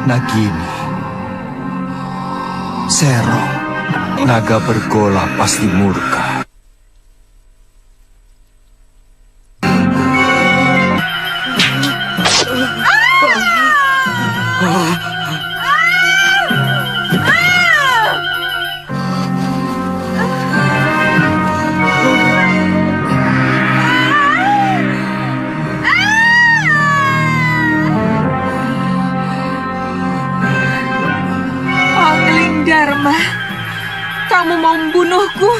Nagini, Serong, naga bergola pasti murka. Dharma, kamu mau membunuhku?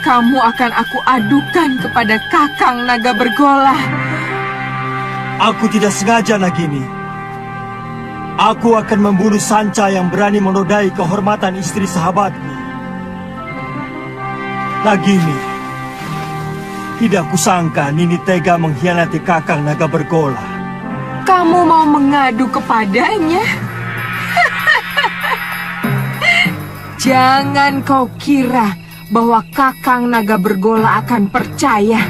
Kamu akan aku adukan kepada Kakang Naga Bergola. Aku tidak sengaja, Nagini. Aku akan membunuh Sanca yang berani menodai kehormatan istri sahabatku. Nagini, tidak kusangka Nini tega mengkhianati Kakang Naga Bergola. Kamu mau mengadu kepadanya? Jangan kau kira bahwa Kakang Naga Bergola akan percaya.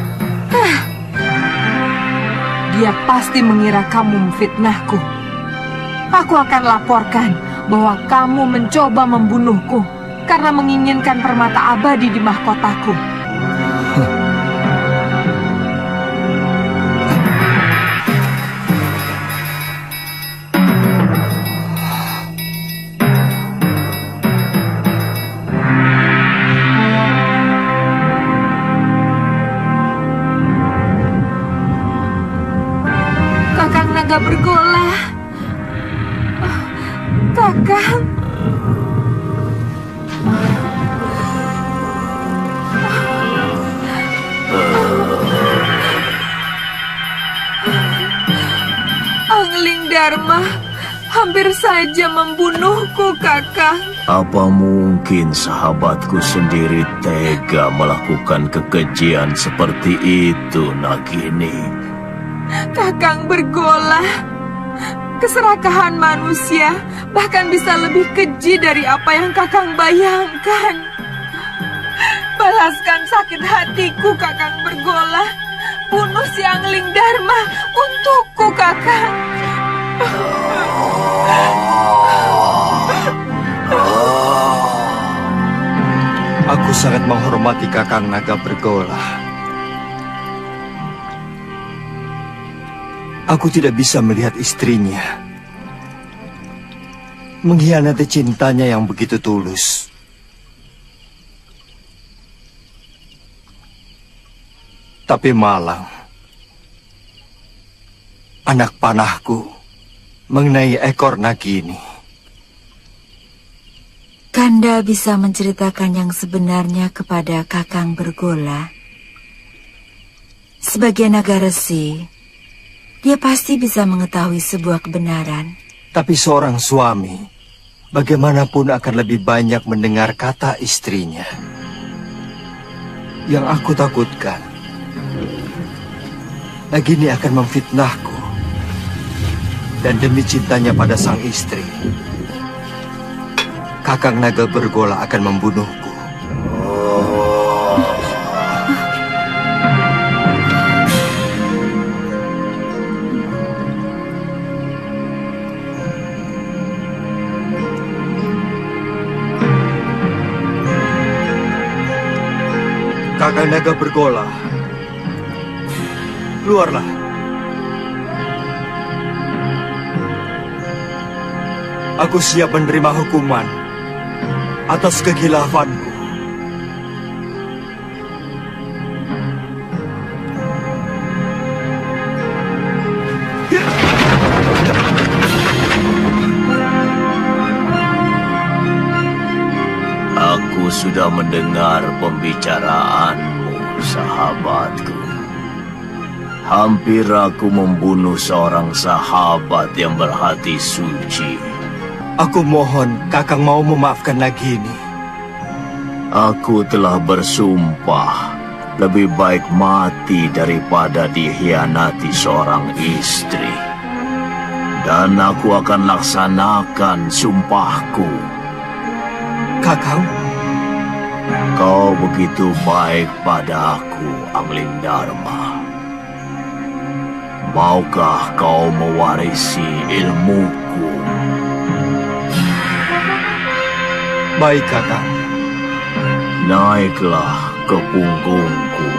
Dia pasti mengira kamu memfitnahku. Aku akan laporkan bahwa kamu mencoba membunuhku karena menginginkan permata abadi di mahkotaku. Naga Bergola, Kakang. Angling Dharma hampir saja membunuhku, Kakang. Apa mungkin sahabatku sendiri tega melakukan kekejian seperti itu, Nagini? Kakang Bergola, keserakahan manusia bahkan bisa lebih keji dari apa yang Kakang bayangkan. Balaskan sakit hatiku, Kakang Bergola. Bunuh si Angling Dharma untukku, Kakang. Aku sangat menghormati Kakang Naga Bergola. Aku tidak bisa melihat istrinya mengkhianati cintanya yang begitu tulus. Tapi Malang, anak panahku, mengenai ekor Nagini. Kanda bisa menceritakan yang sebenarnya kepada Kakang Bergola. Sebagai naga resi, dia pasti bisa mengetahui sebuah kebenaran. Tapi seorang suami, bagaimanapun akan lebih banyak mendengar kata istrinya. Yang aku takutkan, Nagini akan memfitnahku. Dan demi cintanya pada sang istri, Kakang Naga Bergola akan membunuhku. Kakang Naga Bergola, keluarlah. Aku siap menerima hukuman atas kegilafanku. Aku sudah mendengar pembicaraanmu, sahabatku. Hampir aku membunuh seorang sahabat yang berhati suci. Aku mohon Kakang mau memaafkan Nagini. Aku telah bersumpah lebih baik mati daripada dikhianati seorang istri. Dan aku akan laksanakan sumpahku. Kakang, Kau begitu baik padaku, Anglingdarma. Maukah kau mewarisi ilmuku? baik Kakang. Naiklah ke punggungku.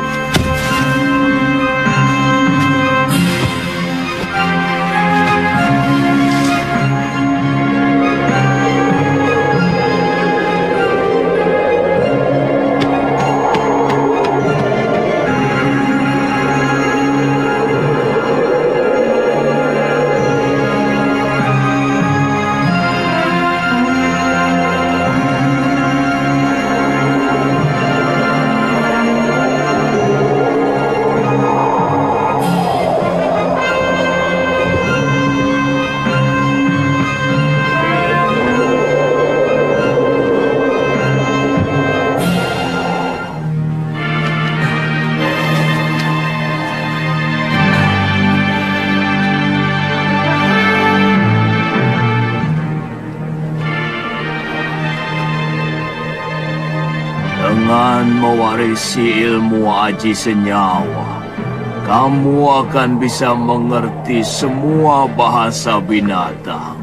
Dengan mewarisi ilmu aji senyawa, kamu akan bisa mengerti semua bahasa binatang.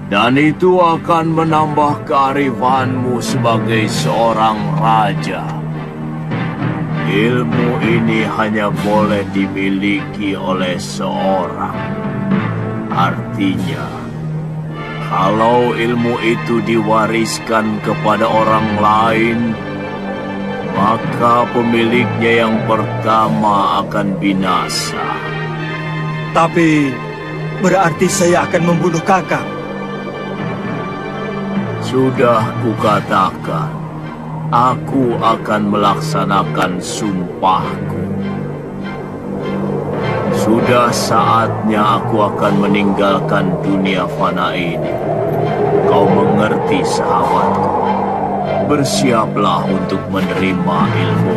Dan itu akan menambah kearifanmu sebagai seorang raja. Ilmu ini hanya boleh dimiliki oleh seorang. Artinya, kalau ilmu itu diwariskan kepada orang lain, maka pemiliknya yang pertama akan binasa. Tapi berarti saya akan membunuh Kakang. Sudah kukatakan, aku akan melaksanakan sumpahku. Sudah saatnya aku akan meninggalkan dunia fana ini. Kau mengerti, sahabatku? Bersiaplah untuk menerima ilmu.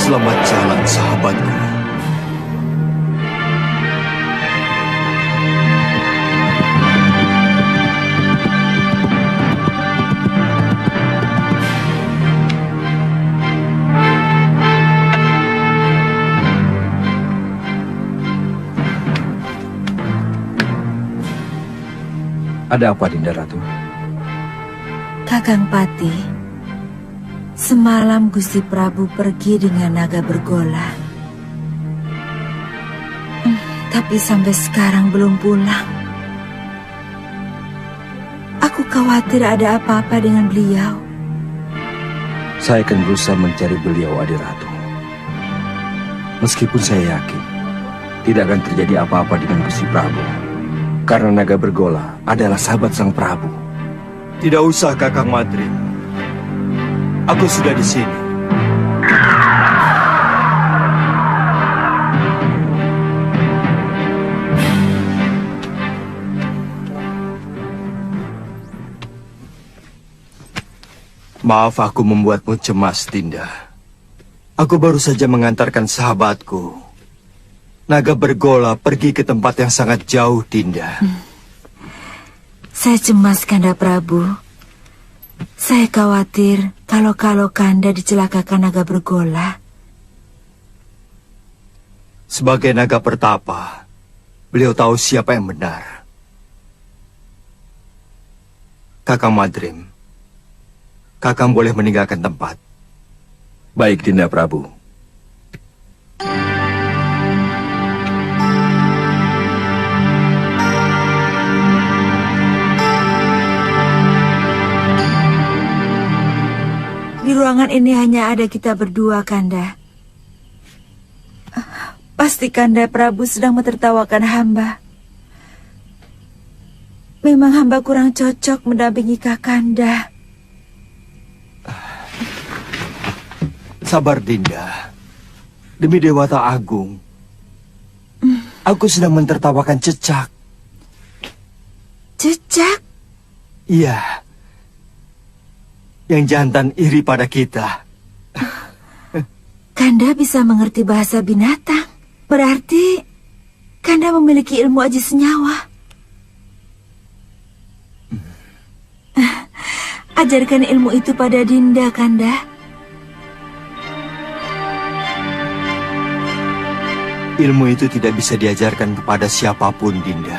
Selamat jalan, sahabatku. Ada apa, Dinda Ratu? Kakang Pati, semalam Gusti Prabu pergi dengan naga bergola. Tapi sampai sekarang belum pulang. Aku khawatir ada apa-apa dengan beliau. Saya akan berusaha mencari beliau, Adi Ratu. Meskipun saya yakin tidak akan terjadi apa-apa dengan Gusti Prabu, karena naga bergola adalah sahabat Sang Prabu. Tidak usah, Kakang Madrim. Aku sudah di sini. Maaf aku membuatmu cemas, Dinda. Aku baru saja mengantarkan sahabatku, naga bergola, pergi ke tempat yang sangat jauh, Dinda. Saya cemas, Kanda Prabu. Saya khawatir kalau Kanda dicelakakan naga bergola. Sebagai naga pertapa, beliau tahu siapa yang benar. Kakang Madrim, Kakang boleh meninggalkan tempat. Baik, Dinda Prabu. Di ruangan ini hanya ada kita berdua, Kanda. Pasti Kanda Prabu sedang mentertawakan hamba. Memang hamba kurang cocok mendampingi Kakanda. Sabar, Dinda. Demi Dewata Agung, aku sedang mentertawakan Cecak. Cecak? Iya. Yang jantan iri pada kita. Kanda bisa mengerti bahasa binatang. Berarti Kanda memiliki ilmu aji senyawa. Ajarkan ilmu itu pada Dinda, Kanda. Ilmu itu tidak bisa diajarkan kepada siapapun, Dinda.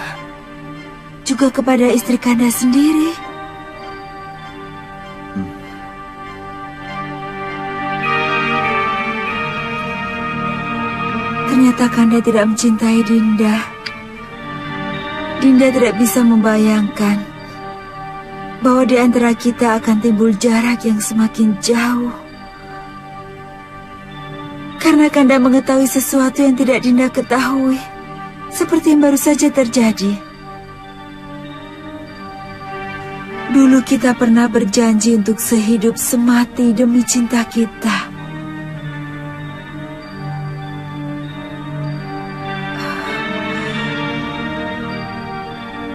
Juga kepada istri Kanda sendiri. Ternyata Kanda tidak mencintai Dinda. Dinda tidak bisa membayangkan bahwa di antara kita akan timbul jarak yang semakin jauh. Karena Kanda mengetahui sesuatu yang tidak Dinda ketahui, seperti yang baru saja terjadi. Dulu kita pernah berjanji untuk sehidup semati demi cinta kita.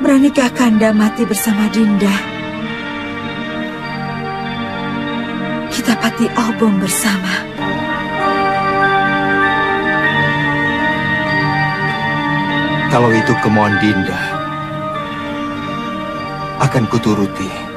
Beranikah Kanda mati bersama Dinda? Kita pati obong bersama. Kalau itu kemauan Dinda, akan kuturuti.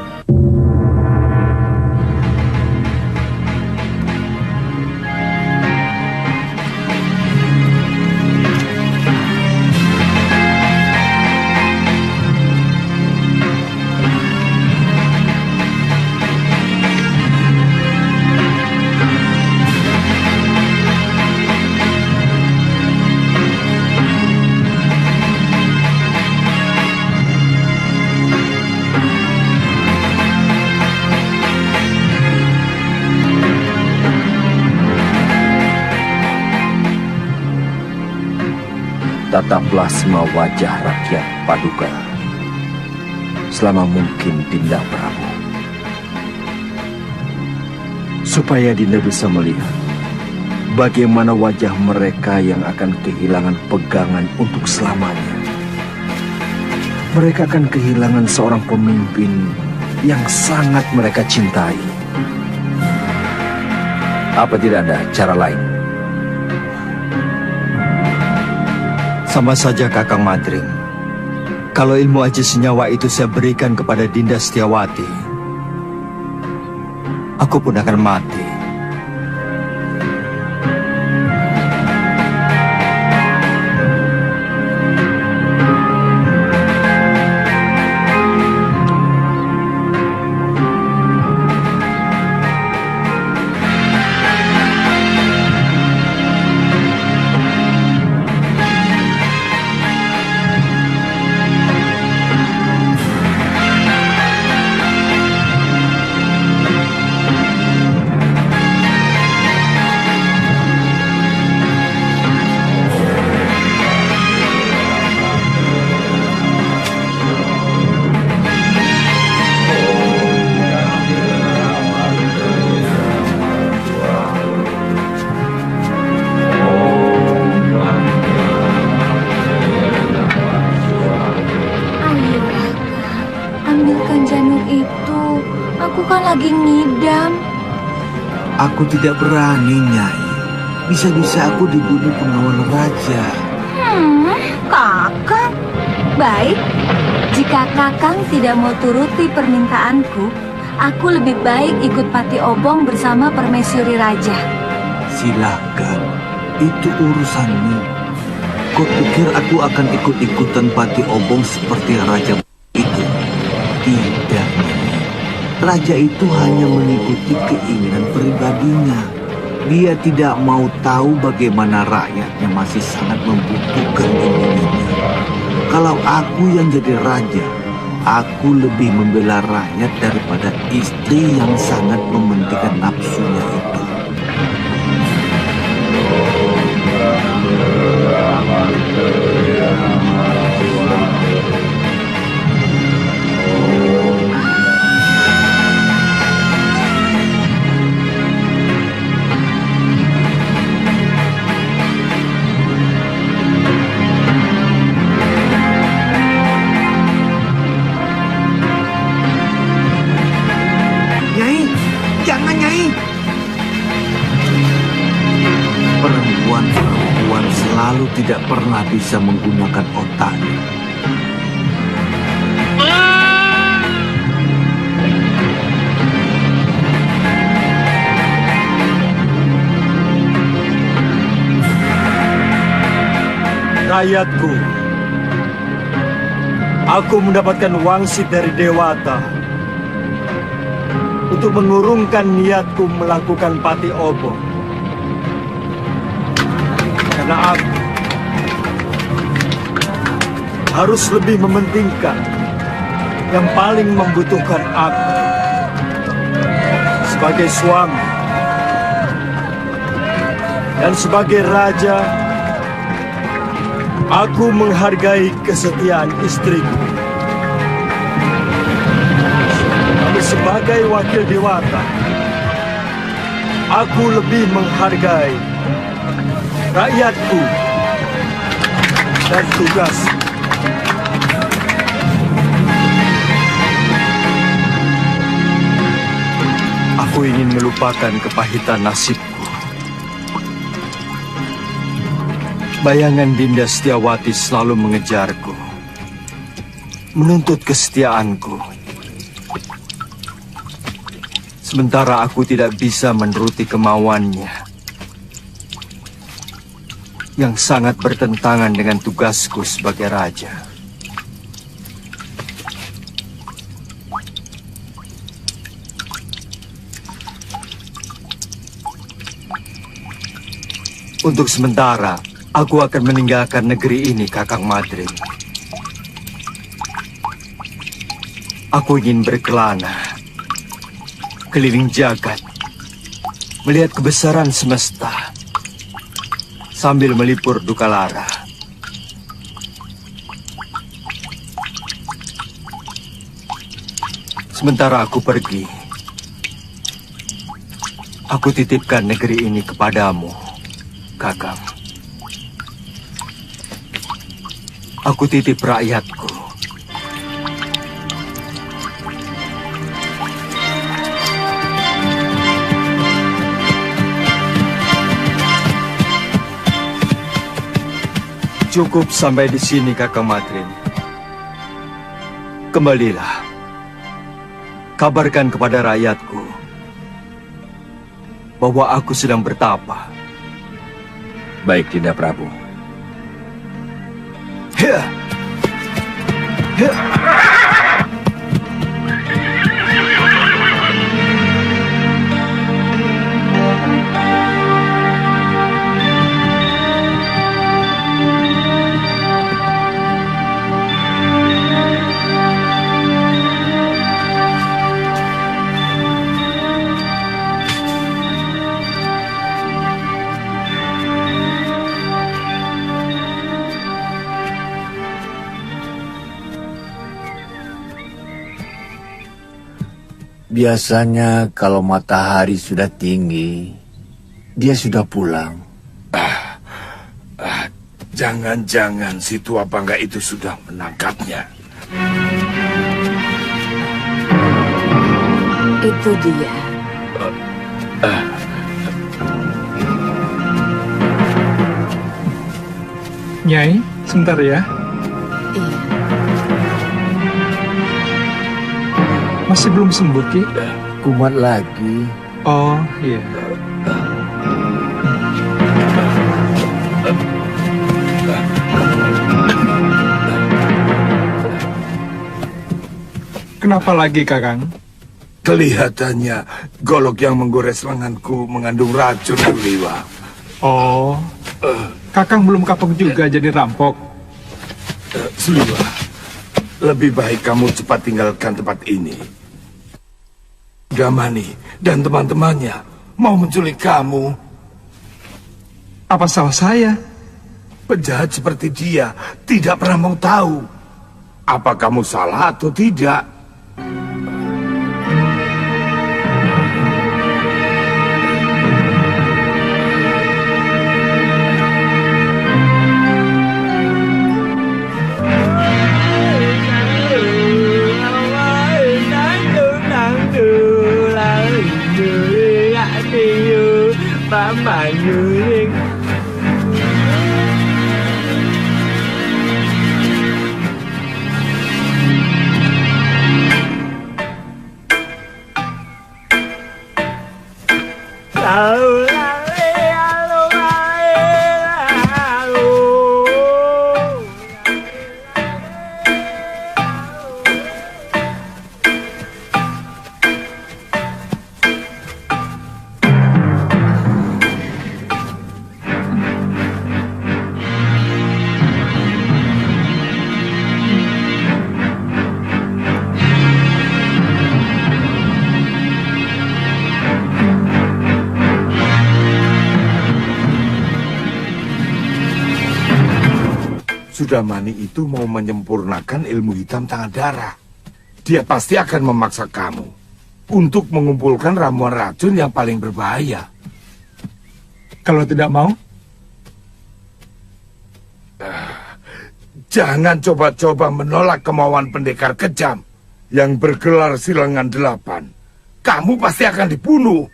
Tataplah semua wajah rakyat Paduka selama mungkin, Dinda Prabu, supaya Dinda bisa melihat bagaimana wajah mereka yang akan kehilangan pegangan untuk selamanya. Mereka akan kehilangan seorang pemimpin yang sangat mereka cintai. Apa tidak ada cara lain? Sama saja, Kakang Madrim. Kalau ilmu aji senyawa itu saya berikan kepada Dinda Setiawati, aku pun akan mati. lagi ngidam. Aku tidak berani, Nyai. Bisa-bisa aku dibunuh pengawal raja. Kakang. Baik, jika Kakang tidak mau turuti permintaanku, Aku lebih baik ikut Pati Obong bersama permaisuri raja. Silakan, itu urusanmu. Kau pikir aku akan ikut-ikutan Pati Obong seperti raja itu? Tidak, Nyai. Raja itu hanya mengikuti keinginan pribadinya. Dia tidak mau tahu bagaimana rakyatnya masih sangat membutuhkan bimbingannya. Kalau aku yang jadi raja, aku lebih membela rakyat daripada istri yang sangat mementingkan nafsunya itu. Nyai, jangan Nyai. Perempuan-perempuan selalu tidak pernah bisa menggunakan otaknya. Rakyatku, aku mendapatkan wangsit dari Dewata untuk mengurungkan niatku melakukan Pati Obong. Karena aku harus lebih mementingkan yang paling membutuhkan aku sebagai suami dan sebagai raja. Aku menghargai kesetiaan istriku. Tapi sebagai wakil Dewata, aku lebih menghargai rakyatku dan tugas. Aku ingin melupakan kepahitan nasibku. Bayangan Dinda Setiawati selalu mengejarku, menuntut kesetiaanku. Sementara aku tidak bisa menuruti kemauannya, yang sangat bertentangan dengan tugasku sebagai raja. Untuk sementara, aku akan meninggalkan negeri ini, Kakang Madrim. Aku ingin berkelana, keliling jagat, melihat kebesaran semesta, sambil melipur duka lara. Sementara aku pergi, aku titipkan negeri ini kepadamu, Kakang. Aku titip rakyatku. Cukup sampai di sini, Kakang Madrim. Kembalilah. Kabarkan kepada rakyatku bahwa aku sedang bertapa. Baik, Dinda Prabu. Biasanya kalau matahari sudah tinggi, dia sudah pulang. Jangan-jangan si tua bangga itu sudah menangkapnya. Itu dia. Nyai, sebentar ya. Iya. Masih belum sembuh, Ki? Kumat lagi. Oh, iya. Kenapa lagi, Kakang? Kelihatannya golok yang menggores lenganku mengandung racun, Liwa. Oh, Kakang belum kapok juga jadi rampok. Suliwa, lebih baik kamu cepat tinggalkan tempat ini. Gamani dan teman-temannya mau menculik kamu. Apa salah saya? Penjahat seperti dia tidak pernah mau tahu apa kamu salah atau tidak. Sudamani itu mau menyempurnakan ilmu hitam tangan darah. Dia pasti akan memaksa kamu untuk mengumpulkan ramuan racun yang paling berbahaya. Kalau tidak mau? Jangan coba-coba menolak kemauan pendekar kejam yang bergelar Silangan 8. Kamu pasti akan dibunuh.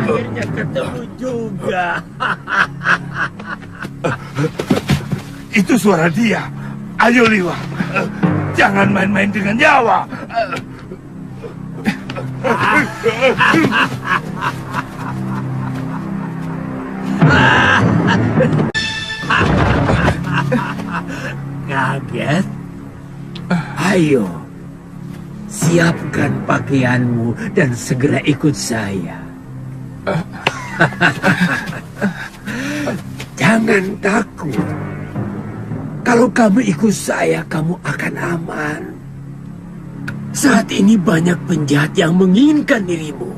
Akhirnya ketemu juga. Itu suara dia. Ayo Liwa, jangan main-main dengan nyawa. Kaget? Ayo, siapkan pakaianmu dan segera ikut saya. Jangan takut. Kalau kamu ikut saya, kamu akan aman. Saat ini banyak penjahat yang menginginkan dirimu.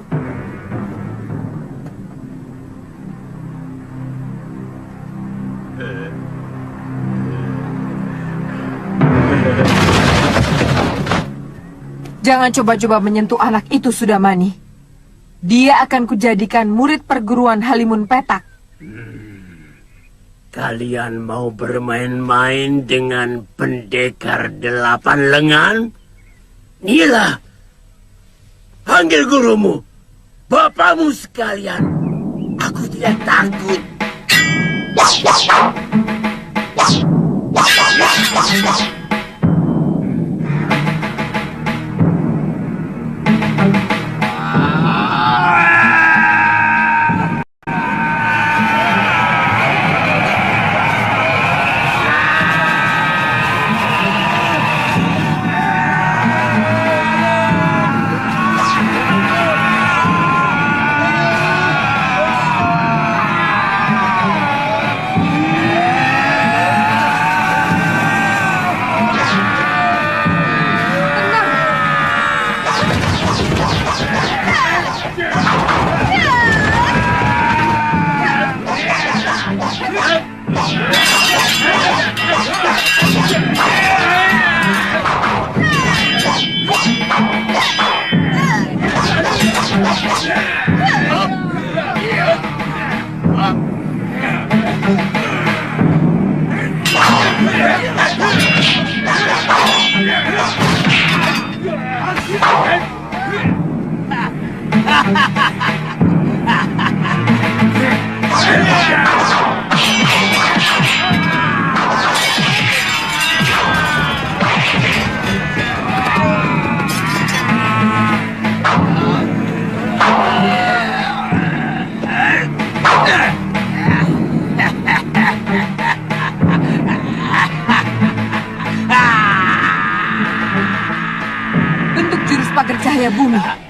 Jangan coba-coba menyentuh anak itu, Sudamani. Dia akan kujadikan murid perguruan Halimun Petak. Kalian mau bermain-main dengan pendekar 8 lengan? Inilah, panggil gurumu, bapakmu sekalian. Aku tidak takut. pada bumi.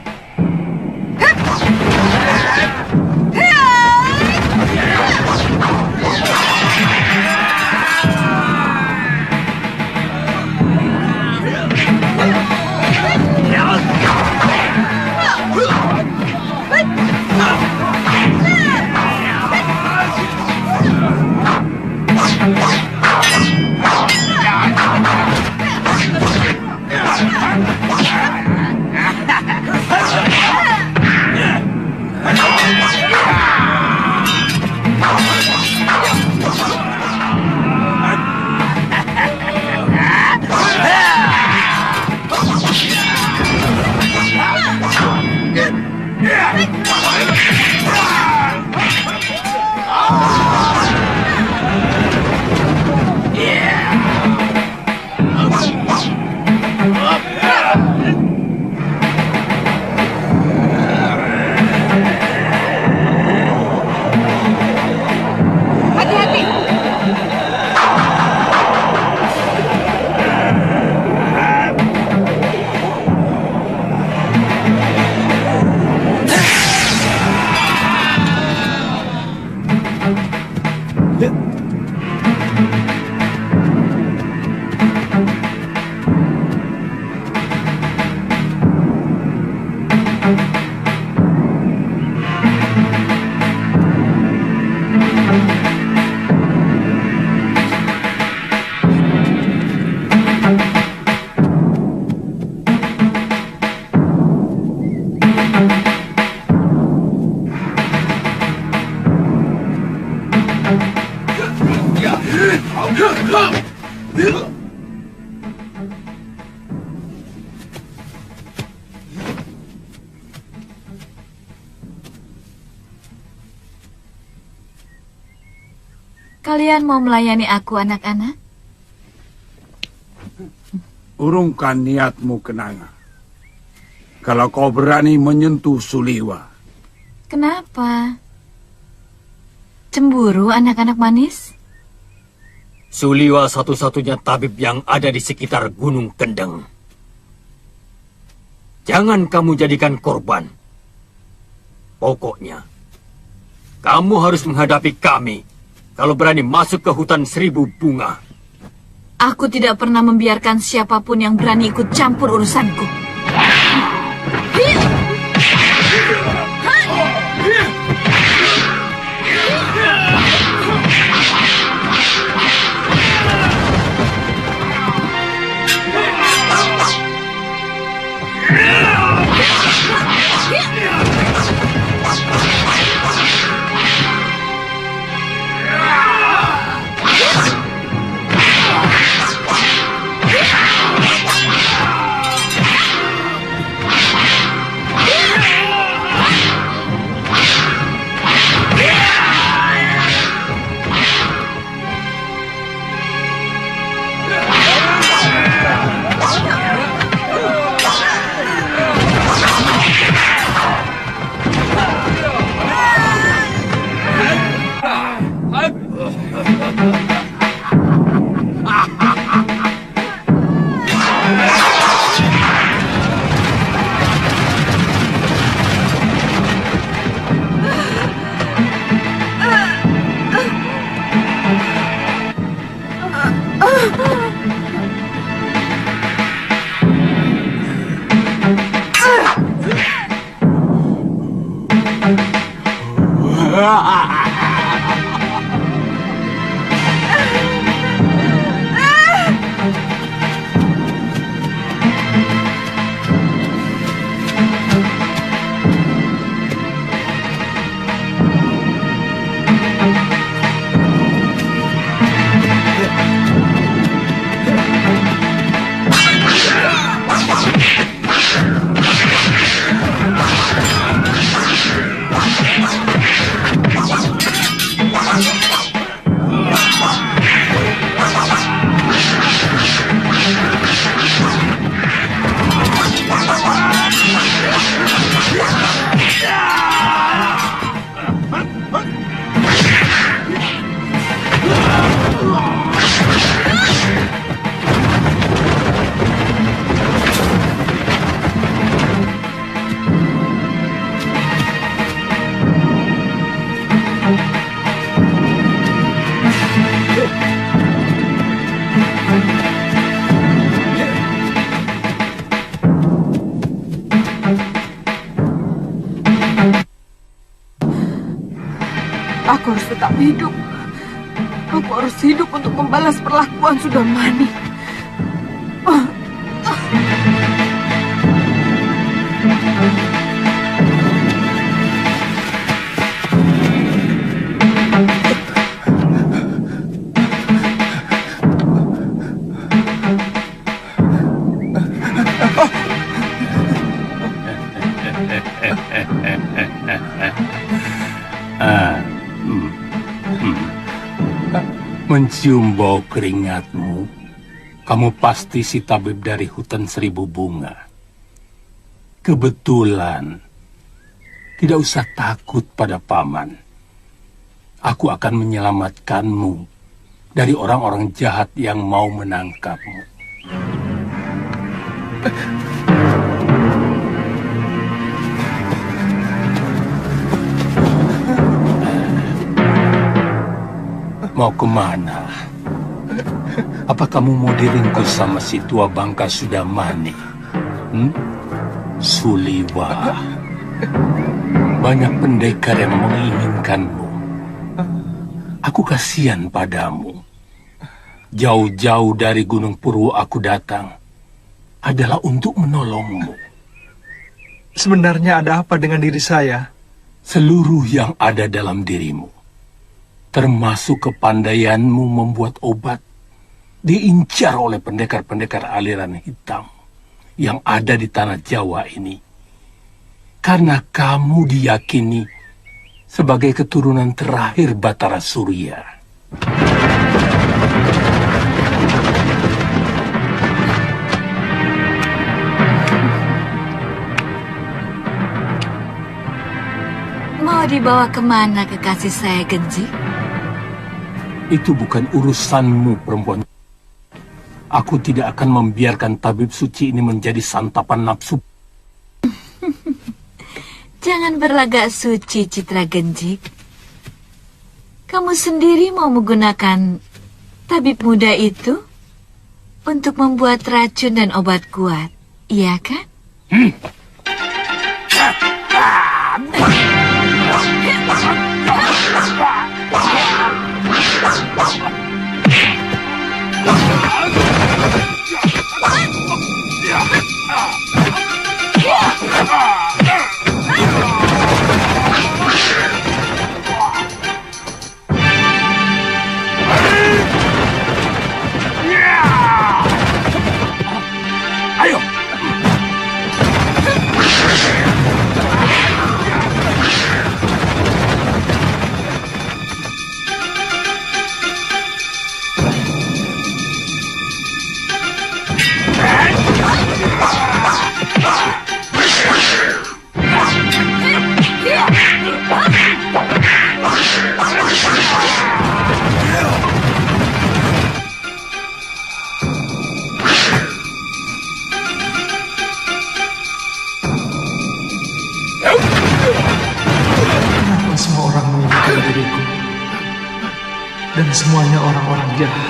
Kalian mau melayani aku, anak-anak? Urungkan niatmu, Kenanga. Kalau kau berani menyentuh Suliwa. Kenapa? Cemburu, anak-anak manis? Suliwa satu-satunya tabib yang ada di sekitar Gunung Kendeng. Jangan kamu jadikan korban. Pokoknya, kamu harus menghadapi kami kalau berani masuk ke hutan 1000 bunga. Aku tidak pernah membiarkan siapapun yang berani ikut campur urusanku. tetap hidup. Aku harus hidup untuk membalas perlakuan Sudamani. Mencium bau keringatmu, kamu pasti si tabib dari hutan 1000 bunga. Kebetulan, tidak usah takut pada paman. Aku akan menyelamatkanmu dari orang-orang jahat yang mau menangkapmu. Mau kemana? Apa kamu mau diringkus sama si tua bangka Sudamani? Suliwa. Banyak pendekar yang menginginkanmu. Aku kasihan padamu. Jauh-jauh dari Gunung Purwo aku datang adalah untuk menolongmu. Sebenarnya ada apa dengan diri saya? Seluruh yang ada dalam dirimu, termasuk kepandaianmu membuat obat, diincar oleh pendekar-pendekar aliran hitam yang ada di tanah Jawa ini. Karena kamu diyakini sebagai keturunan terakhir Batara Surya. Mau dibawa kemana kekasih saya, Genji? Itu bukan urusanmu, perempuan. Aku tidak akan membiarkan tabib suci ini menjadi santapan nafsu. Jangan berlagak suci, Citra Genji. Kamu sendiri mau menggunakan tabib muda itu untuk membuat racun dan obat kuat, iya kan? Ayo! Kenapa semua orang menginginkan diriku? Dan semuanya orang-orang jahat.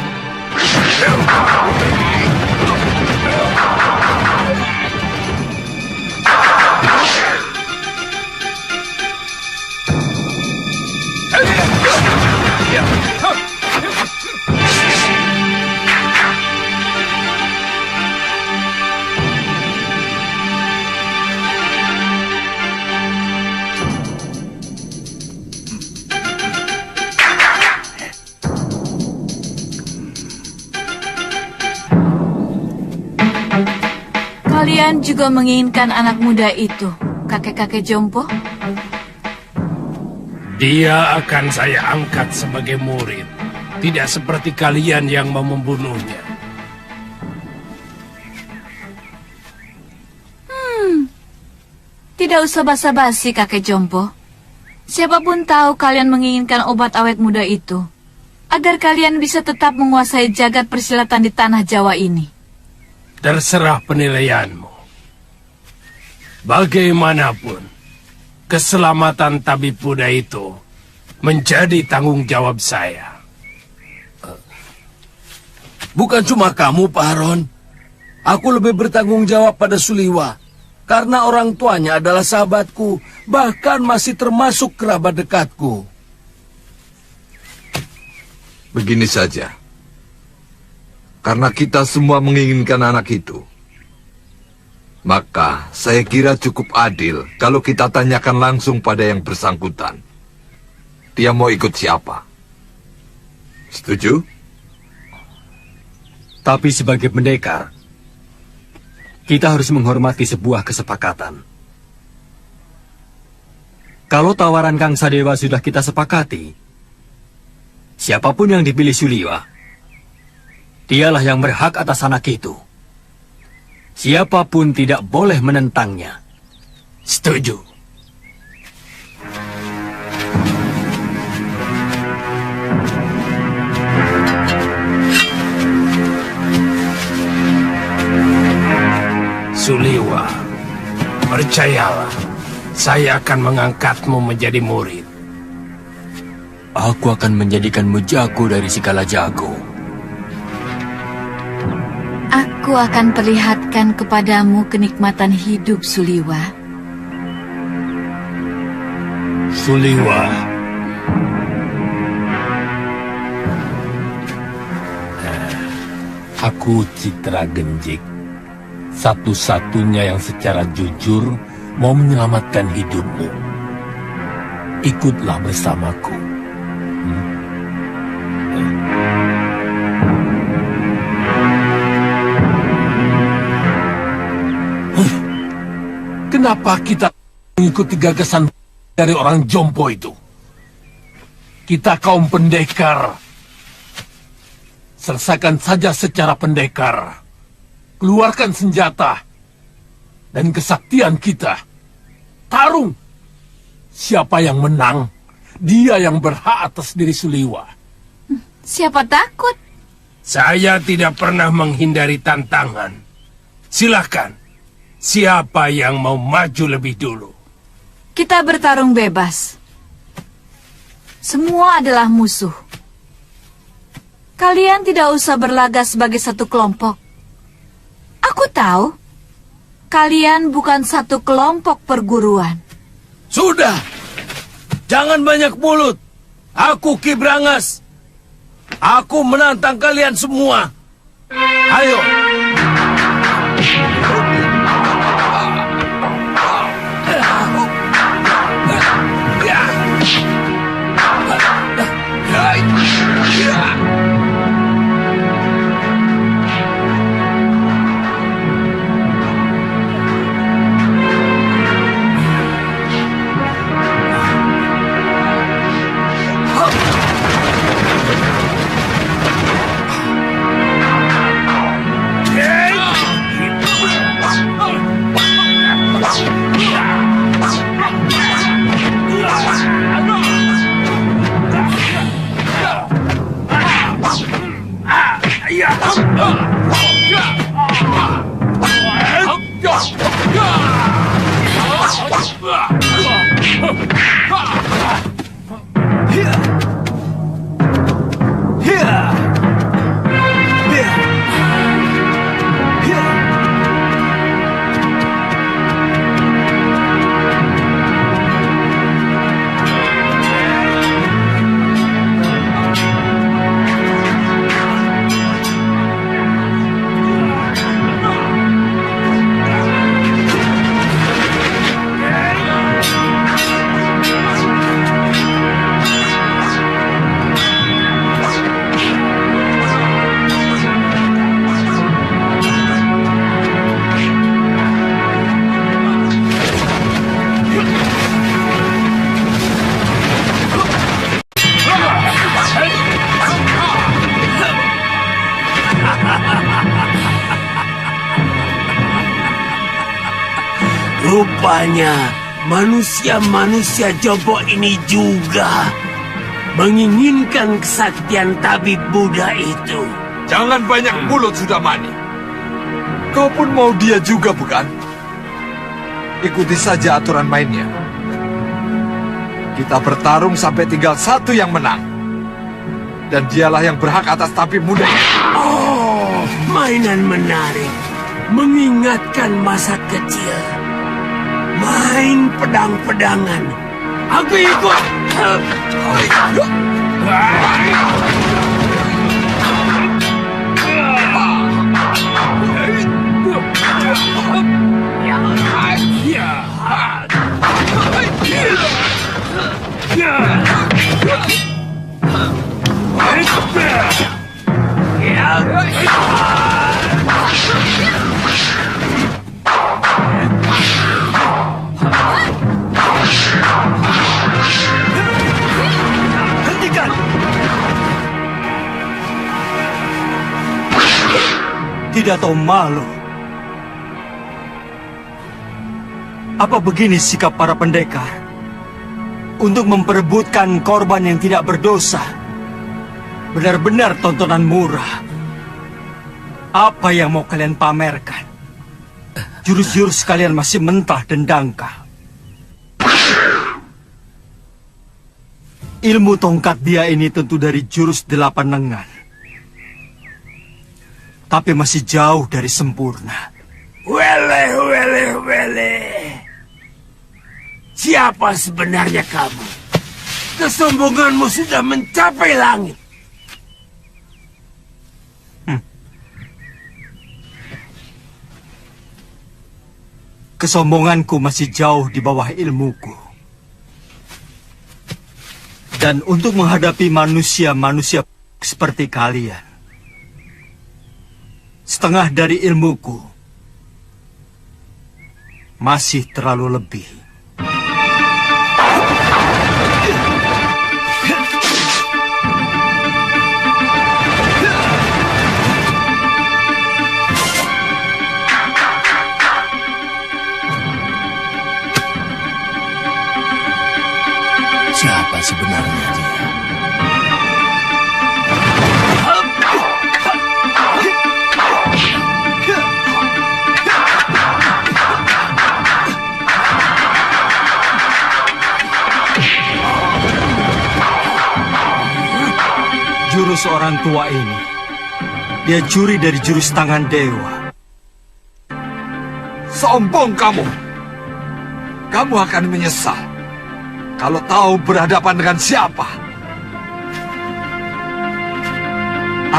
Kalian juga menginginkan anak muda itu, kakek-kakek jompo? Dia akan saya angkat sebagai murid. Tidak seperti kalian yang mau membunuhnya. Tidak usah basa-basi, kakek jompo. Siapapun tahu kalian menginginkan obat awet muda itu, agar kalian bisa tetap menguasai jagat persilatan di tanah Jawa ini. Terserah penilaianmu. Bagaimanapun, keselamatan tabib muda itu menjadi tanggung jawab saya. Bukan cuma kamu, Pak Haron. Aku lebih bertanggung jawab pada Suliwa. Karena orang tuanya adalah sahabatku, bahkan masih termasuk kerabat dekatku. Begini saja. Karena kita semua menginginkan anak itu, maka saya kira cukup adil kalau kita tanyakan langsung pada yang bersangkutan. Dia mau ikut siapa? Setuju? Tapi sebagai pendekar, kita harus menghormati sebuah kesepakatan. Kalau tawaran Kang Sadewa sudah kita sepakati, siapapun yang dipilih Suliwa, dialah yang berhak atas anak itu. Siapapun tidak boleh menentangnya. Setuju. Suliwa, percayalah, saya akan mengangkatmu menjadi murid. Aku akan menjadikanmu jago dari segala jago. Aku akan perlihatkan kepadamu kenikmatan hidup, Suliwa. Suliwa. Aku Citra Genjik, satu-satunya yang secara jujur mau menyelamatkan hidupmu. Ikutlah bersamaku. Kenapa kita mengikuti gagasan dari orang jompo itu? Kita kaum pendekar. Selesaikan saja secara pendekar. Keluarkan senjata dan kesaktian kita. Tarung. Siapa yang menang, dia yang berhak atas diri Suliwa. Siapa takut? Saya tidak pernah menghindari tantangan. Silahkan. Siapa yang mau maju lebih dulu? Kita bertarung bebas. Semua adalah musuh. Kalian tidak usah berlaga sebagai satu kelompok. Aku tahu, kalian bukan satu kelompok perguruan. Sudah, jangan banyak mulut. Aku Ki Brangas. Aku menantang kalian semua. Ayo. Rupanya manusia-manusia jompo ini juga menginginkan kesaktian tabib Buddha itu. Jangan banyak mulut, Sudamani. Kau pun mau dia juga, bukan? Ikuti saja aturan mainnya. Kita bertarung sampai tinggal satu yang menang. Dan dialah yang berhak atas tabib muda. Oh, mainan menarik. Mengingatkan masa kecil. Main pedang-pedangan. Aku ikut. Tidak tahu malu. Apa begini sikap para pendekar? Untuk memperebutkan korban yang tidak berdosa. Benar-benar tontonan murah. Apa yang mau kalian pamerkan? Jurus-jurus kalian masih mentah dan dangkal. Ilmu tongkat dia ini tentu dari jurus 8 lengan. Tapi masih jauh dari sempurna. Wele. Siapa sebenarnya kamu? Kesombonganmu sudah mencapai langit. Kesombonganku masih jauh di bawah ilmuku. Dan untuk menghadapi manusia-manusia seperti kalian, setengah dari ilmuku masih terlalu lebih. Siapa sebenarnya dia? Jurus orang tua ini, dia curi dari jurus tangan dewa. Sombong kamu. Kamu akan menyesal kalau tahu berhadapan dengan siapa.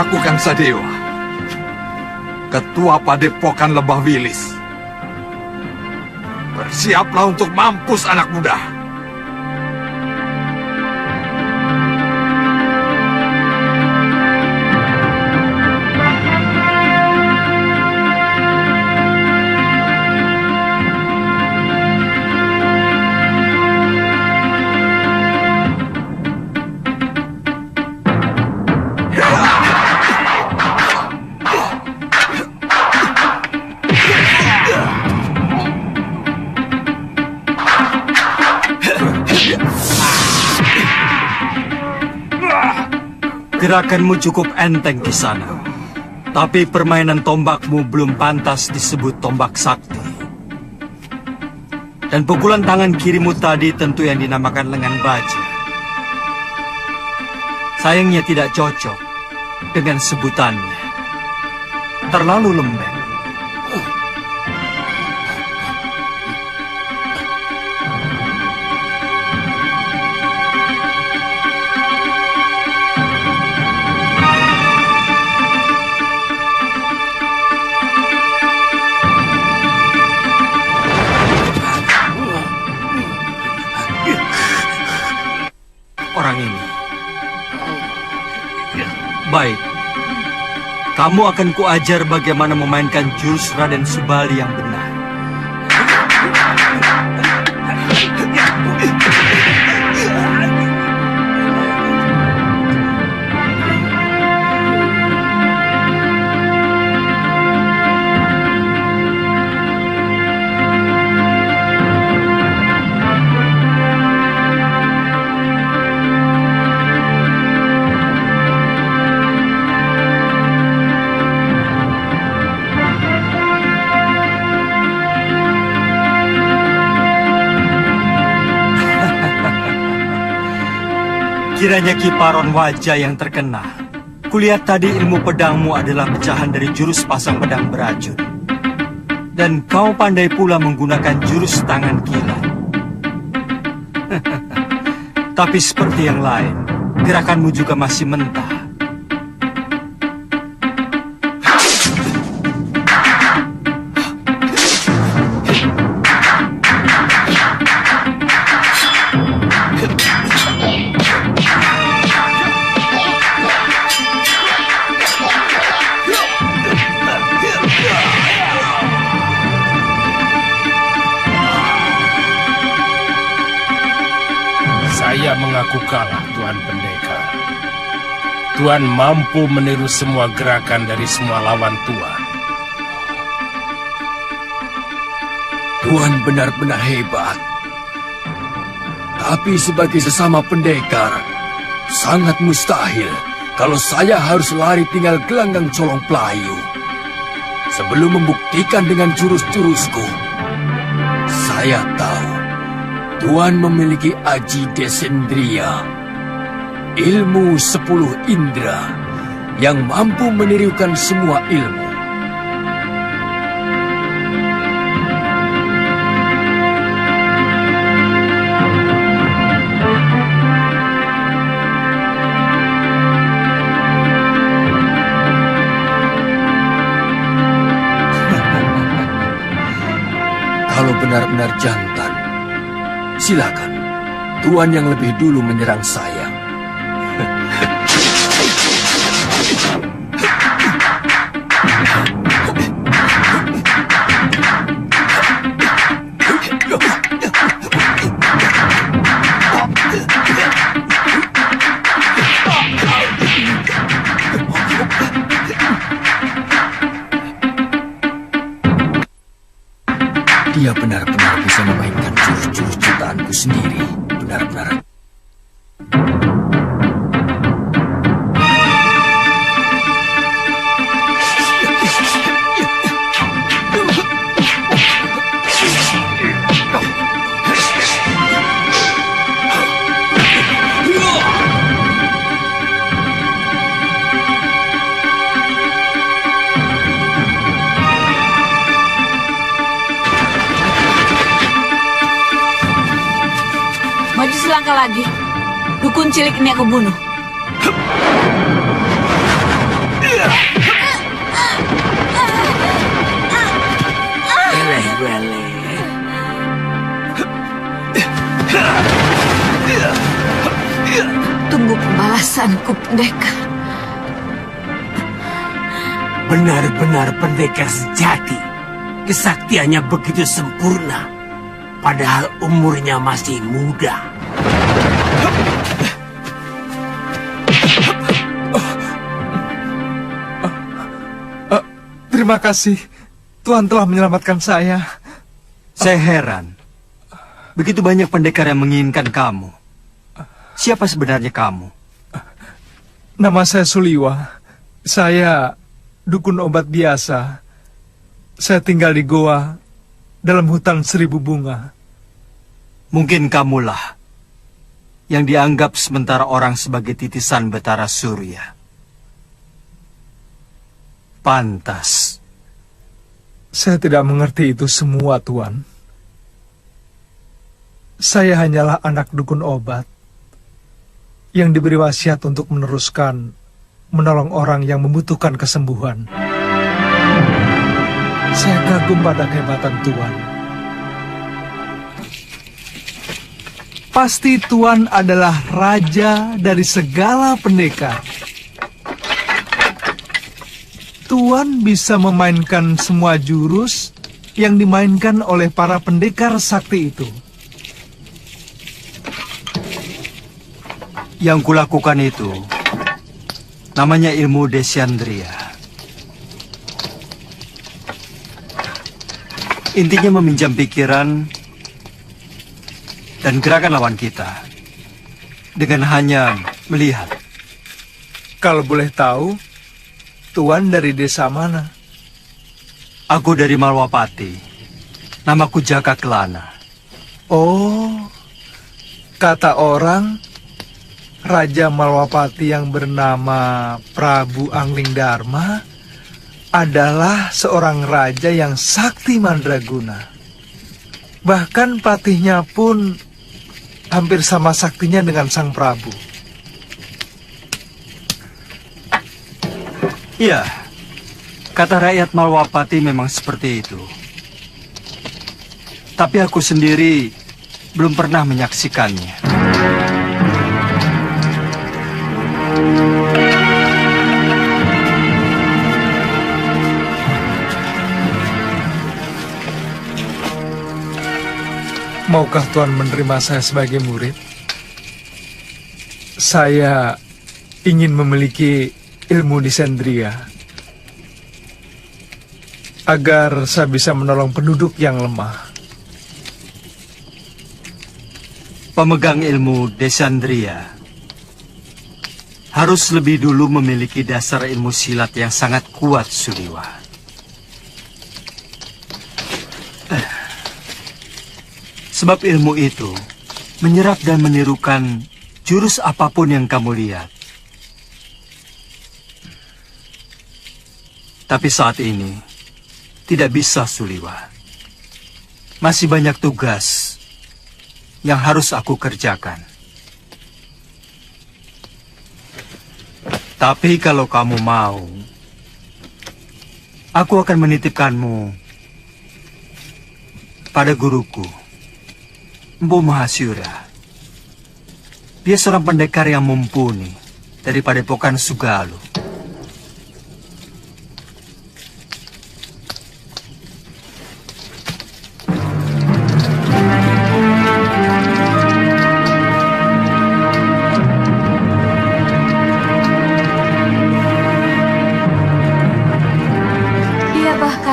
Aku Kangsa Dewa, Ketua Padepokan Lembah Wilis. Bersiaplah untuk mampus anak muda. Gerakanmu cukup enteng di sana. Tapi permainan tombakmu belum pantas disebut tombak sakti. Dan pukulan tangan kirimu tadi tentu yang dinamakan lengan baja. Sayangnya tidak cocok dengan sebutannya. Terlalu lembek. Orang ini. Baik. Kamu akan kuajar bagaimana memainkan jurus Raden Subali yang benar. Kiranya kiparon wajah yang terkenal. Kulihat tadi ilmu pedangmu adalah pecahan dari jurus pasang pedang beracun. Dan kau pandai pula menggunakan jurus tangan kilat. Tapi seperti yang lain, gerakanmu juga masih mentah. Saya mengaku kalah, Tuan Pendekar. Tuan mampu meniru semua gerakan dari semua lawan Tuan. Tuan benar-benar hebat. Tapi sebagai sesama pendekar, sangat mustahil kalau saya harus lari tinggal gelanggang colong pelayu. Sebelum membuktikan dengan jurus-jurusku, saya tahu Tuan memiliki Aji Desendria, ilmu 10 indera yang mampu menirukan semua ilmu. Kalau benar-benar jantan, silakan. Tuan yang lebih dulu menyerang saya. Dia benar-benar bisa memainkan jurus-jurus ciptaanku sendiri. Benar-benar. Maju selangkah lagi. Dukun cilik ini aku bunuh. Tunggu pembalasanku, pendekar. Benar-benar pendekar sejati. Kesaktiannya begitu sempurna. Padahal umurnya masih muda. Terima kasih. Tuan telah menyelamatkan saya. Saya heran. Begitu banyak pendekar yang menginginkan kamu. Siapa sebenarnya kamu? Nama saya Suliwa. Saya dukun obat biasa. Saya tinggal di goa dalam hutan 1000 bunga. Mungkin kamulah yang dianggap sementara orang sebagai titisan Betara Surya. Pantas. Saya tidak mengerti itu semua, Tuan. Saya hanyalah anak dukun obat yang diberi wasiat untuk menolong orang yang membutuhkan kesembuhan. Saya kagum pada kehebatan Tuan. Pasti Tuan adalah raja dari segala pendekar. Tuan bisa memainkan semua jurus yang dimainkan oleh para pendekar sakti itu. Yang kulakukan itu namanya ilmu Desandria. Intinya meminjam pikiran dan gerakan lawan kita dengan hanya melihat. Kalau boleh tahu, Tuan dari desa mana? Aku dari Malwapati. Namaku Jaka Kelana. Oh, kata orang, Raja Malwapati yang bernama Prabu Angling Dharma adalah seorang raja yang sakti mandraguna. Bahkan patihnya pun hampir sama saktinya dengan sang Prabu. Iya, kata rakyat Malwapati memang seperti itu. Tapi aku sendiri belum pernah menyaksikannya. Maukah Tuan menerima saya sebagai murid? Saya ingin memiliki ilmu Desandria agar saya bisa menolong penduduk yang lemah. pemegang ilmu Desandria harus lebih dulu memiliki dasar ilmu silat yang sangat kuat, Suliwa. Sebab ilmu itu menyerap dan menirukan jurus apapun yang kamu lihat. Tapi saat ini tidak bisa, Suliwa. Masih banyak tugas yang harus aku kerjakan. Tapi kalau kamu mau, aku akan menitipkanmu pada guruku, Mpu Mahasyura. Dia seorang pendekar yang mumpuni dari Padepokan Sugalu.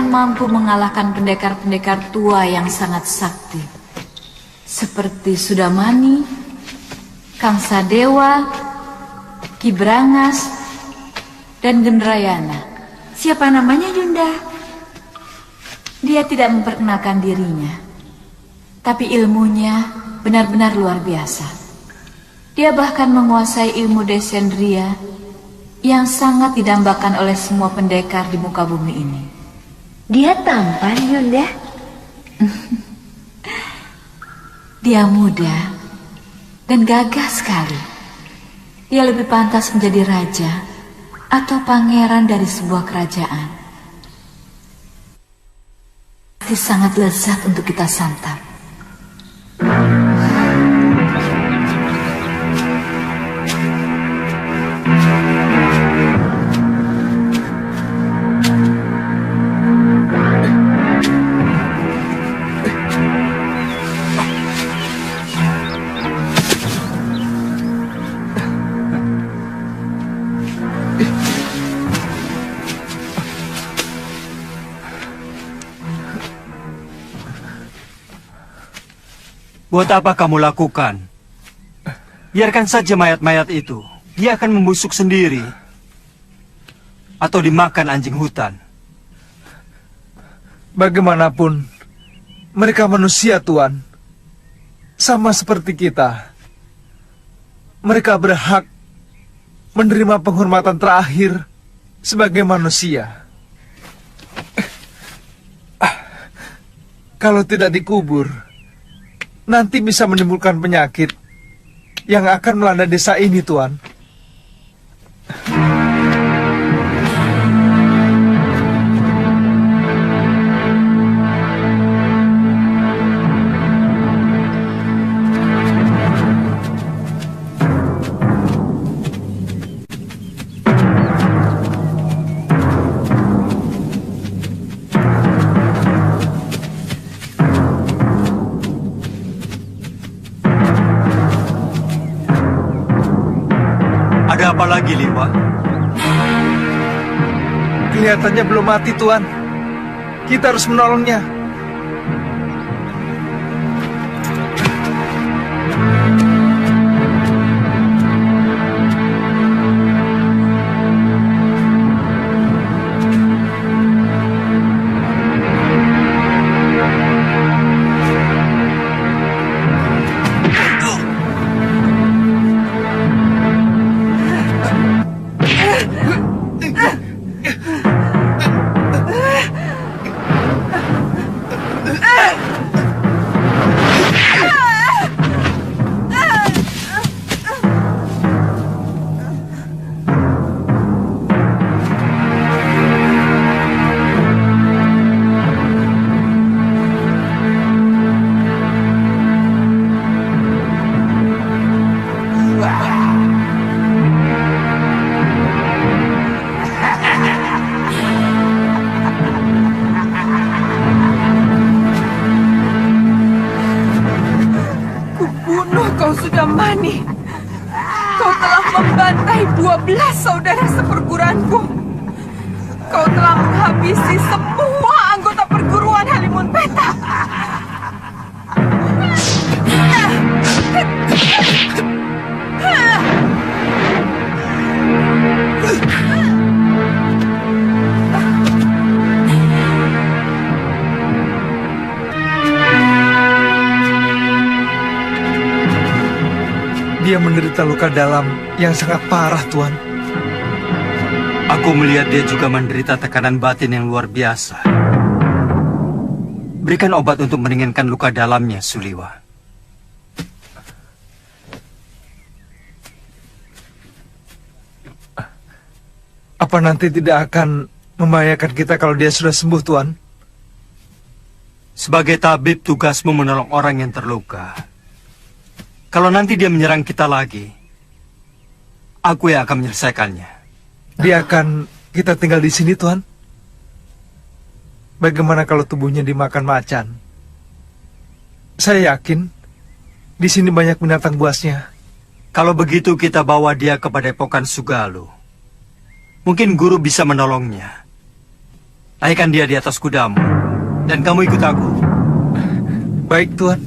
Mampu mengalahkan pendekar-pendekar tua yang sangat sakti, seperti Sudamani, Kang Sadewa, Ki Brangas, dan Gendrayana. Siapa namanya, Yunda? Dia tidak memperkenalkan dirinya, tapi ilmunya benar-benar luar biasa. Dia bahkan menguasai ilmu Desandria yang sangat didambakan oleh semua pendekar di muka bumi ini. Dia tampan, Yunda. Dia muda dan gagah sekali. Dia lebih pantas menjadi raja atau pangeran dari sebuah kerajaan. Pasti sangat lezat untuk kita santap. Buat apa kamu lakukan? Biarkan saja mayat-mayat itu. Dia akan membusuk sendiri. Atau dimakan anjing hutan. Bagaimanapun, mereka manusia, Tuan. Sama seperti kita. Mereka berhak menerima penghormatan terakhir sebagai manusia. Kalau tidak dikubur, nanti bisa menimbulkan penyakit yang akan melanda desa ini, Tuan. Ada apa lagi, Liwa? Kelihatannya belum mati, Tuan. Kita harus menolongnya. Sudamani, kau telah membantai 12 saudara seperguruanku. Kau telah menghabisi semua anggota perguruan Halimun Petak. Dia menderita luka dalam yang sangat parah, Tuan. Aku melihat dia juga menderita tekanan batin yang luar biasa. Berikan obat untuk meringankan luka dalamnya, Suliwa. Apa nanti tidak akan membahayakan kita kalau dia sudah sembuh, Tuan? Sebagai tabib, tugasmu menolong orang yang terluka. Kalau nanti dia menyerang kita lagi, aku yang akan menyelesaikannya. Dia akan kita tinggal di sini, Tuan? Bagaimana kalau tubuhnya dimakan macan? Saya yakin di sini banyak binatang buasnya. Kalau begitu kita bawa dia ke Padepokan Sugalu. Mungkin guru bisa menolongnya. Naikkan dia di atas kudamu, dan kamu ikut aku. Baik, Tuan.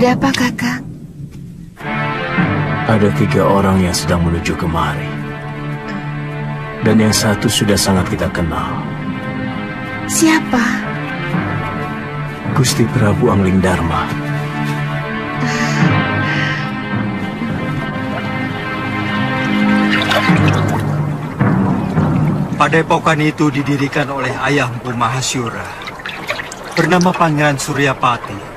Ada apa, Kakak? Ada 3 orang yang sedang menuju kemari. Dan yang satu sudah sangat kita kenal. Siapa? Gusti Prabu Angling Dharma. Padepokan itu didirikan oleh ayah Mpu Mahasyura, bernama Pangeran Suryapati,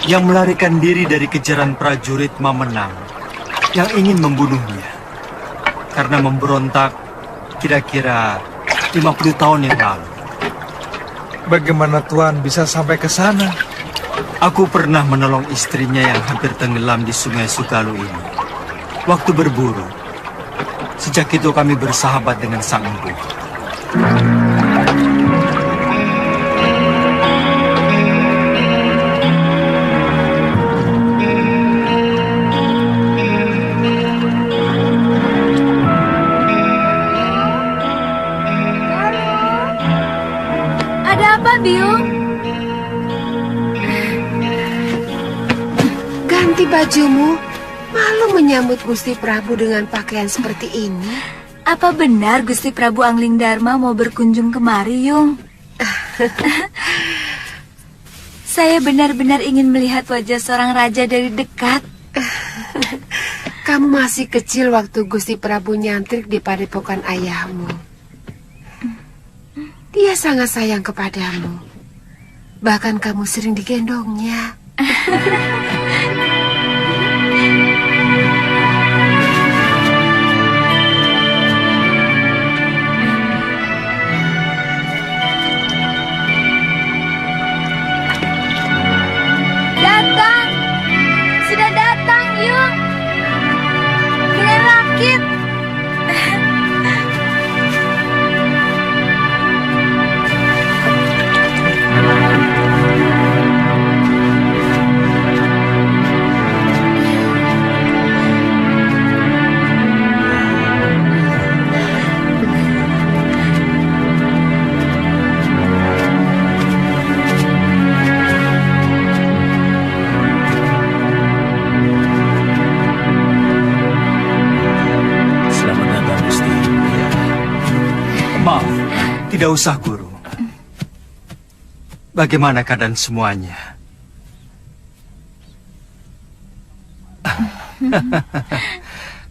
yang melarikan diri dari kejaran prajurit Mamenang yang ingin membunuhnya karena memberontak kira-kira 50 tahun yang lalu. Bagaimana Tuan bisa sampai ke sana? Aku pernah menolong istrinya yang hampir tenggelam di Sungai Sugalu ini waktu berburu. Sejak itu kami bersahabat dengan Sang Empu. Biung? Ganti bajumu. Malu menyambut Gusti Prabu dengan pakaian seperti ini. Apa benar Gusti Prabu Angling Dharma mau berkunjung kemari, Yung? Saya benar-benar ingin melihat wajah seorang raja dari dekat. Kamu masih kecil waktu Gusti Prabu nyantrik di padepokan ayahmu. Dia sangat sayang kepadamu. Bahkan kamu sering digendongnya. Datang! Sudah datang, Yung! Kalian rakit! Maaf, tidak usah, Guru. Bagaimana keadaan semuanya?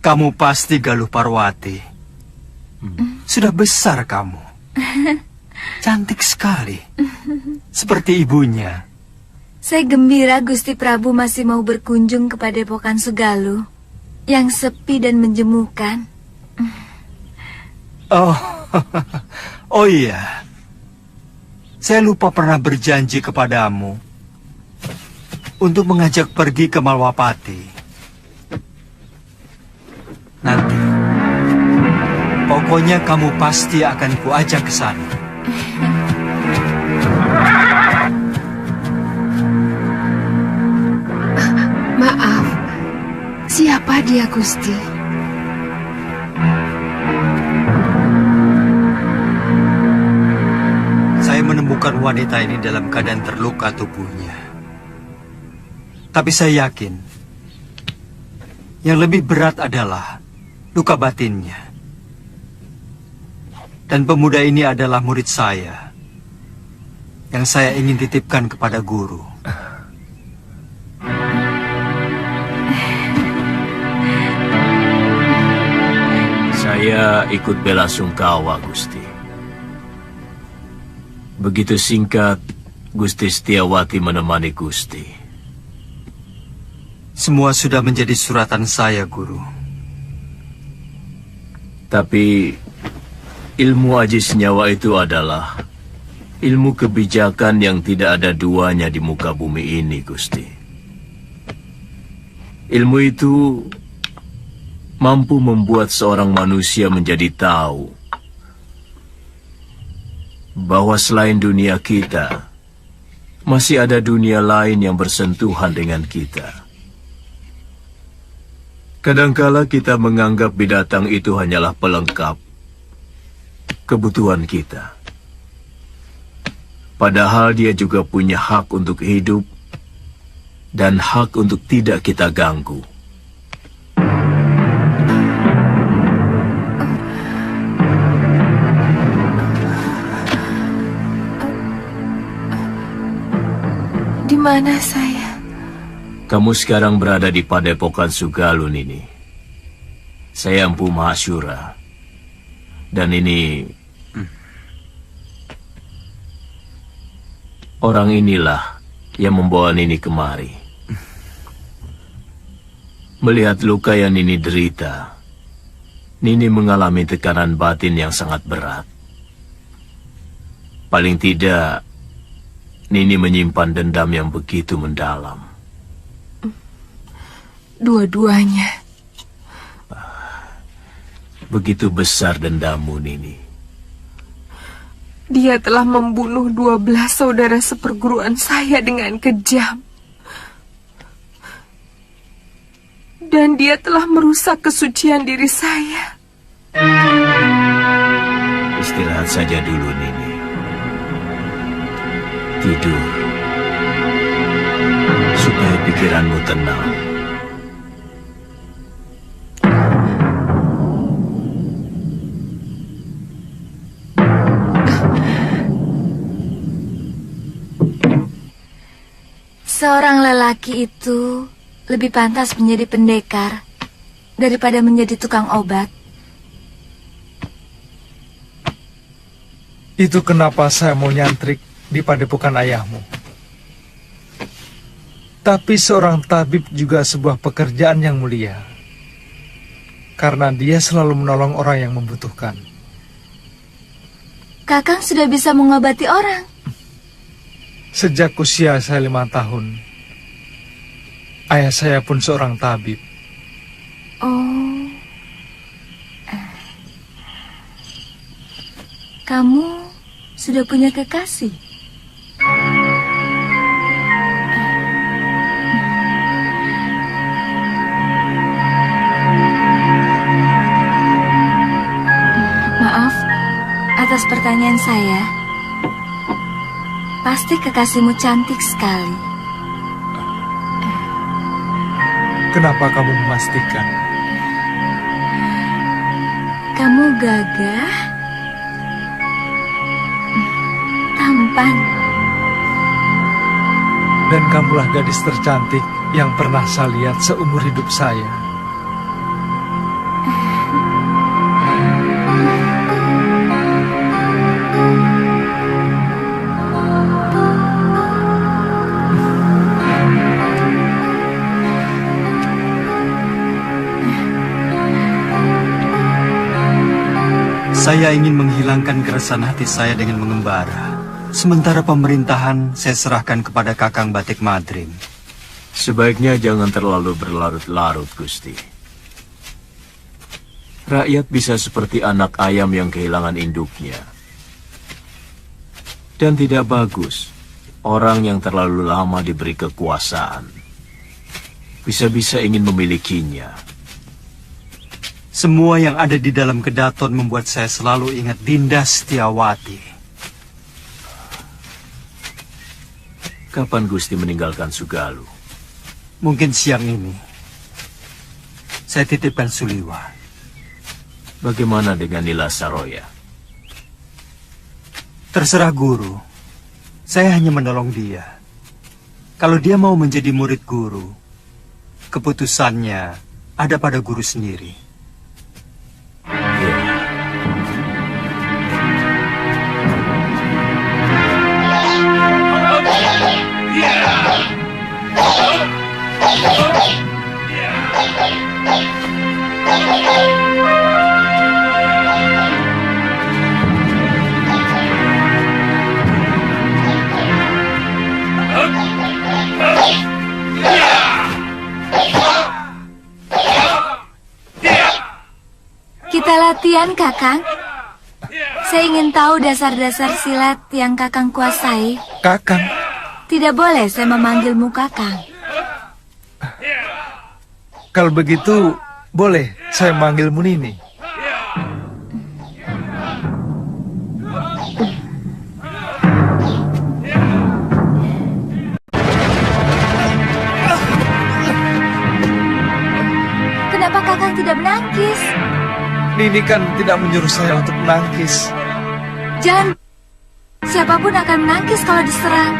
Kamu pasti Galuh Parwati. Sudah besar kamu. Cantik sekali. Seperti ibunya. Saya gembira Gusti Prabu masih mau berkunjung ke Padepokan Sugaluh yang sepi dan menjemukan. Oh, oh iya. Saya lupa pernah berjanji kepadamu untuk mengajak pergi ke Malwapati. Nanti, pokoknya kamu pasti akan kuajak ke sana. Maaf, siapa dia, Gusti? Saya menemukan wanita ini dalam keadaan terluka tubuhnya. Tapi saya yakin, yang lebih berat adalah luka batinnya. Dan pemuda ini adalah murid saya, yang saya ingin titipkan kepada guru. Saya ikut bela sungkawa, Gusti. Begitu singkat, Gusti Setiawati menemani Gusti. Semua sudah menjadi suratan saya, Guru. Tapi ilmu aji senyawa itu adalah ilmu kebijakan yang tidak ada duanya di muka bumi ini, Gusti. Ilmu itu mampu membuat seorang manusia menjadi tahu bahwa selain dunia kita, masih ada dunia lain yang bersentuhan dengan kita. Kadangkala kita menganggap binatang itu hanyalah pelengkap kebutuhan kita. Padahal dia juga punya hak untuk hidup dan hak untuk tidak kita ganggu. Di mana saya? Kamu sekarang berada di Padepokan Sugaluh, Nini. Saya Empu Mahasyura. Dan ini orang inilah yang membawa Nini kemari. Melihat luka yang Nini derita, Nini mengalami tekanan batin yang sangat berat. Paling tidak, Nini menyimpan dendam yang begitu mendalam. Dua-duanya. Begitu besar dendammu, Nini. Dia telah membunuh 12 saudara seperguruan saya dengan kejam. Dan dia telah merusak kesucian diri saya. Istirahat saja dulu, Nini. Tidur, supaya pikiranmu tenang. Seorang lelaki itu lebih pantas menjadi pendekar daripada menjadi tukang obat. Itu kenapa saya mau nyantrik di padepokan ayahmu. Tapi seorang tabib juga sebuah pekerjaan yang mulia, karena dia selalu menolong orang yang membutuhkan. Kakang sudah bisa mengobati orang. Sejak usia saya 5 tahun, ayah saya pun seorang tabib. Oh, kamu sudah punya kekasih? Maaf atas pertanyaan saya. Pasti kekasihmu cantik sekali. Kenapa kamu memastikan? Kamu gagah, tampan, Dan kamulah gadis tercantik yang pernah saya lihat seumur hidup saya. Saya ingin menghilangkan keresahan hati saya dengan mengembara. Sementara pemerintahan saya serahkan kepada Kakang Batik Madrim. Sebaiknya jangan terlalu berlarut-larut, Gusti. Rakyat bisa seperti anak ayam yang kehilangan induknya. Dan tidak bagus orang yang terlalu lama diberi kekuasaan. Bisa-bisa ingin memilikinya. Semua yang ada di dalam kedaton membuat saya selalu ingat Dinda Setiawati. Kapan Gusti meninggalkan Sugalu? Mungkin siang ini. Saya titipkan Suliwa. Bagaimana dengan Nila Saroya? Terserah guru. Saya hanya menolong dia. Kalau dia mau menjadi murid guru, keputusannya ada pada guru sendiri. Kita latihan, Kakang. Saya ingin tahu dasar-dasar silat yang Kakang kuasai. Kakang? Tidak boleh saya memanggilmu Kakang. Kalau begitu, boleh saya manggilmu Nini. Kenapa Kakang tidak menangkis? Nini kan tidak menyuruh saya untuk menangkis. Jangan. Siapapun akan menangkis kalau diserang.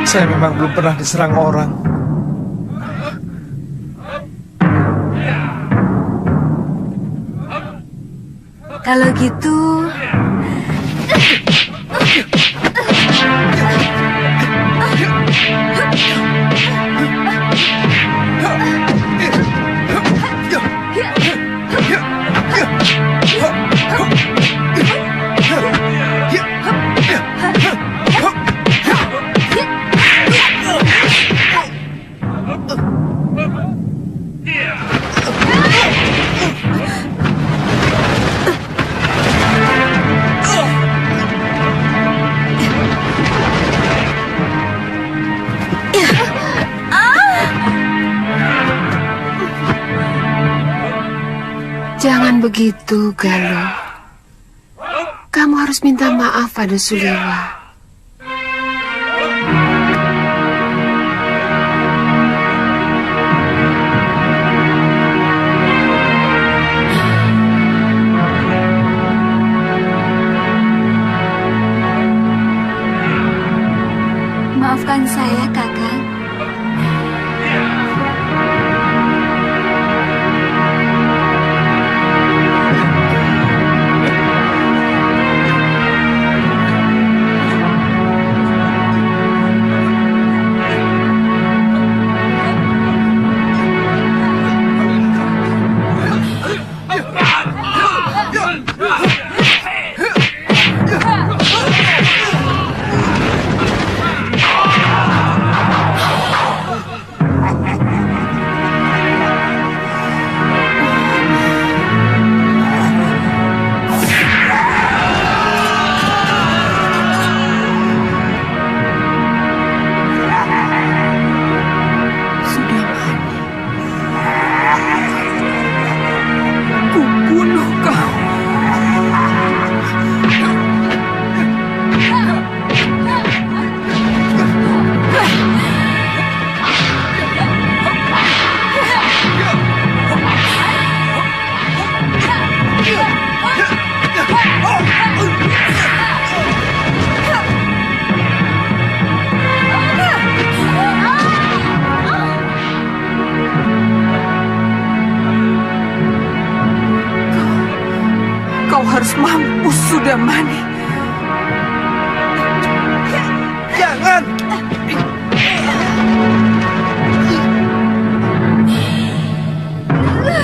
Saya memang belum pernah diserang orang. Kalau gitu... Jangan begitu, Galuh. Kamu harus minta maaf pada Suliwa. Maafkan saya, Kakang. Kau harus mampus, Sudamani. Jangan!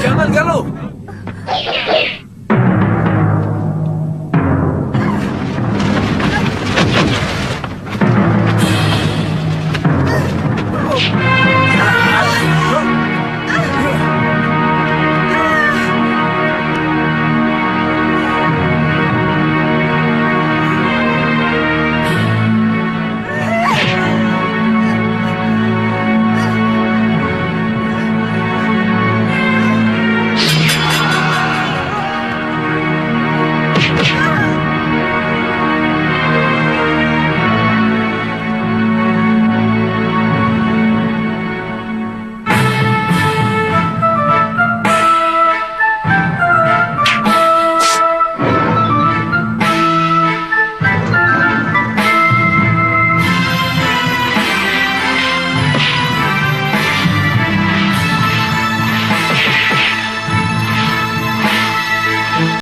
Jangan, Galuh!